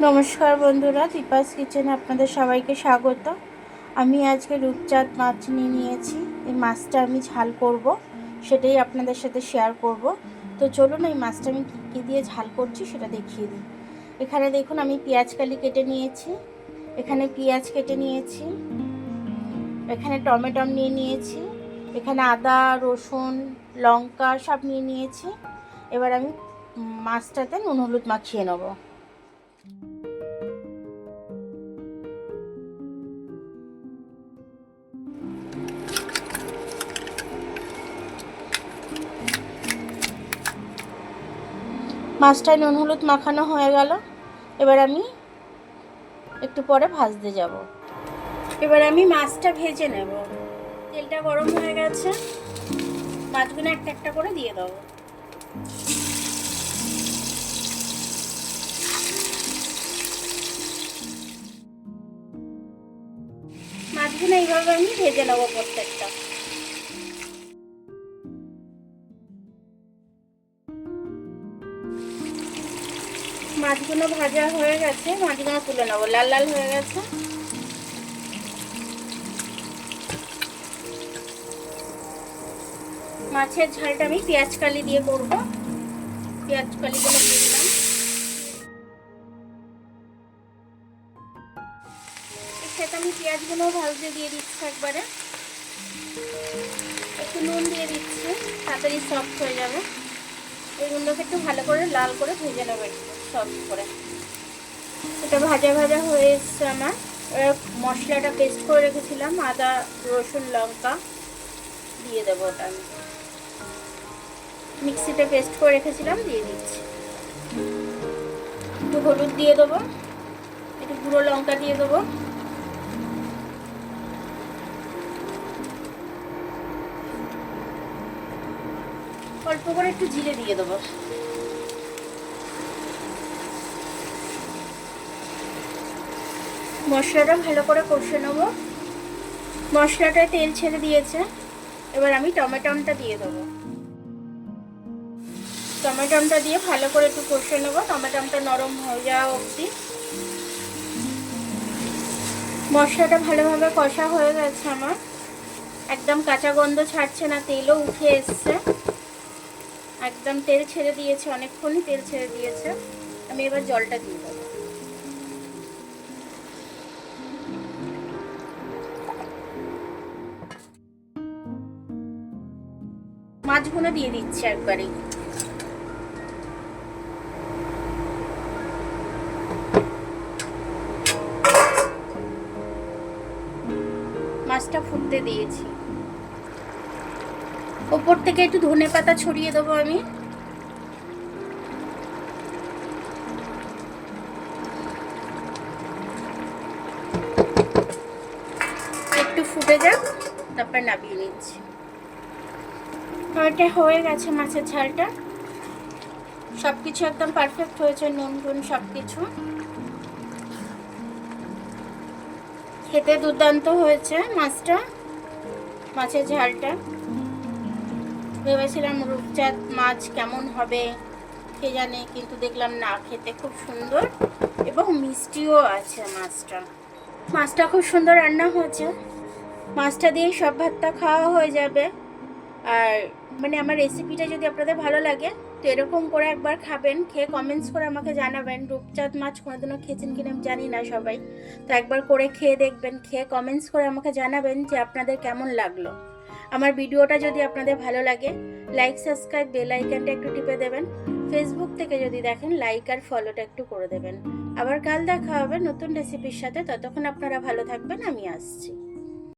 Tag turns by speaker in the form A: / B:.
A: নমস্কার বন্ধুরা, দীপাস কিচেনে আপনাদের সবাইকে স্বাগত। আমি আজকে রূপচাঁদ মাছ নিয়েছি। এই মাছটা আমি ঝাল করব, সেটাই আপনাদের সাথে শেয়ার করব। তো চলুন এই মাছটা আমি কী দিয়ে ঝাল করছি সেটা দেখিয়ে দিই। এখানে দেখুন আমি পেঁয়াজকালি কেটে নিয়েছি, এখানে পেঁয়াজ কেটে নিয়েছি, এখানে টমেটো নিয়ে নিয়েছি, এখানে আদা রসুন লঙ্কা সব নিয়ে নিয়েছি। এবার আমি মাছটাতে নুন হলুদ মাখিয়ে নেব। মাছটায় নুন হলুদ মাখানো হয়ে গেল। এবার আমি একটু পরে ভাজতে যাব। এবার আমি মাছটা ভেজে নেব। তেলটা গরম হয়ে গেছে, মাছগুলো একটা একটা করে দিয়ে দেবো। মাছগুলো এইভাবে আমি ভেজে নেবো প্রত্যেকটা। মাছগুলো ভাজা হয়ে গেছে, মাছগুলো তুলে নেবো, লাল লাল হয়ে গেছে। মাছের ঝালটা আমি পেঁয়াজ কালি দিয়ে করবো। পেঁয়াজ কালিগুলো দিয়ে দিলাম। এর সাথে আমি পেঁয়াজগুলো ভাজতে দিয়ে দিচ্ছি একবারে। একটু নুন দিয়ে দিচ্ছি, তাড়াতাড়ি সফট হয়ে যাবে। এইগুলোকে একটু ভালো করে লাল করে ভেজে নেবো, একটু সফট করে। এটা ভাজা ভাজা হয়ে এসছে আমার। মশলাটা পেস্ট করে রেখেছিলাম, আদা রসুন লঙ্কা দিয়ে দেবো। ওটা আমি মিক্সিতে পেস্ট করে রেখেছিলাম, দিয়ে দিচ্ছি। একটু হলুদ দিয়ে দেবো, একটু গুঁড়ো লঙ্কা দিয়ে দেবো, অল্প করে একটু জিরে দিয়ে দেবো। মশলাটা ভালো করে কষে নেবো। মশলাটায় তেল ছেড়ে দিয়েছে। এবার আমি টমেটোটা দিয়ে দেবো। টমেটোটা দিয়ে ভালো করে একটু কষে নেবো, টমেটোটা নরম হয়ে যাওয়া অবধি। মশলাটা ভালোভাবে কষা হয়ে গেছে আমার, একদম কাঁচা গন্ধ ছাড়ছে না, তেলও উঠে এসছে, একদম তেল ছেড়ে দিয়েছে, অনেকক্ষণই তেল ছেড়ে দিয়েছে। আমি এবার জলটা দিয়ে দেবো। মাছগুলো দিয়ে দিচ্ছি একবারে। মাছটা ফুটতে দিয়েছি। ওপর থেকে একটু ধনেপাতা ছড়িয়ে দেবো আমি। একটু ফুটে যাক, তারপর নামিয়ে নিচ্ছি। এটা হয়ে গেছে মাছের ঝালটা, সবকিছু একদম পারফেক্ট হয়েছে, নুন টুন সবকিছু। খেতে দুর্দান্ত হয়েছে মাছটা, মাছের ঝালটা। ভেবেছিলাম রূপচাঁদ মাছ কেমন হবে কে জানে, কিন্তু দেখলাম না, খেতে খুব সুন্দর এবং মিষ্টিও আছে মাছটা। মাছটা খুব সুন্দর রান্না হয়েছে। মাছটা দিয়েই সব ভাতটা খাওয়া হয়ে যাবে। আর আমার রেসিপিটা যদি আপনাদের ভালো লাগে তো এরকম করে একবার খাবেন, খেয়ে কমেন্টস করে আমাকে জানাবেন। রূপচাঁদ মাছ কোনোদিনও খেয়েছেন কিনা আমি জানি না সবাই, তো একবার করে খেয়ে দেখবেন, খেয়ে কমেন্টস করে আমাকে জানাবেন যে আপনাদের কেমন লাগলো। আমার ভিডিওটা যদি আপনাদের ভালো লাগে লাইক সাবস্ক্রাইব বেল আইকনটা একটু টিপে দেবেন। ফেসবুক থেকে যদি দেখেন লাইক আর ফলোটা একটু করে দেবেন। আবার কাল দেখা হবে নতুন রেসিপির সাথে, ততক্ষণ আপনারা ভালো থাকবেন, আমি আসছি।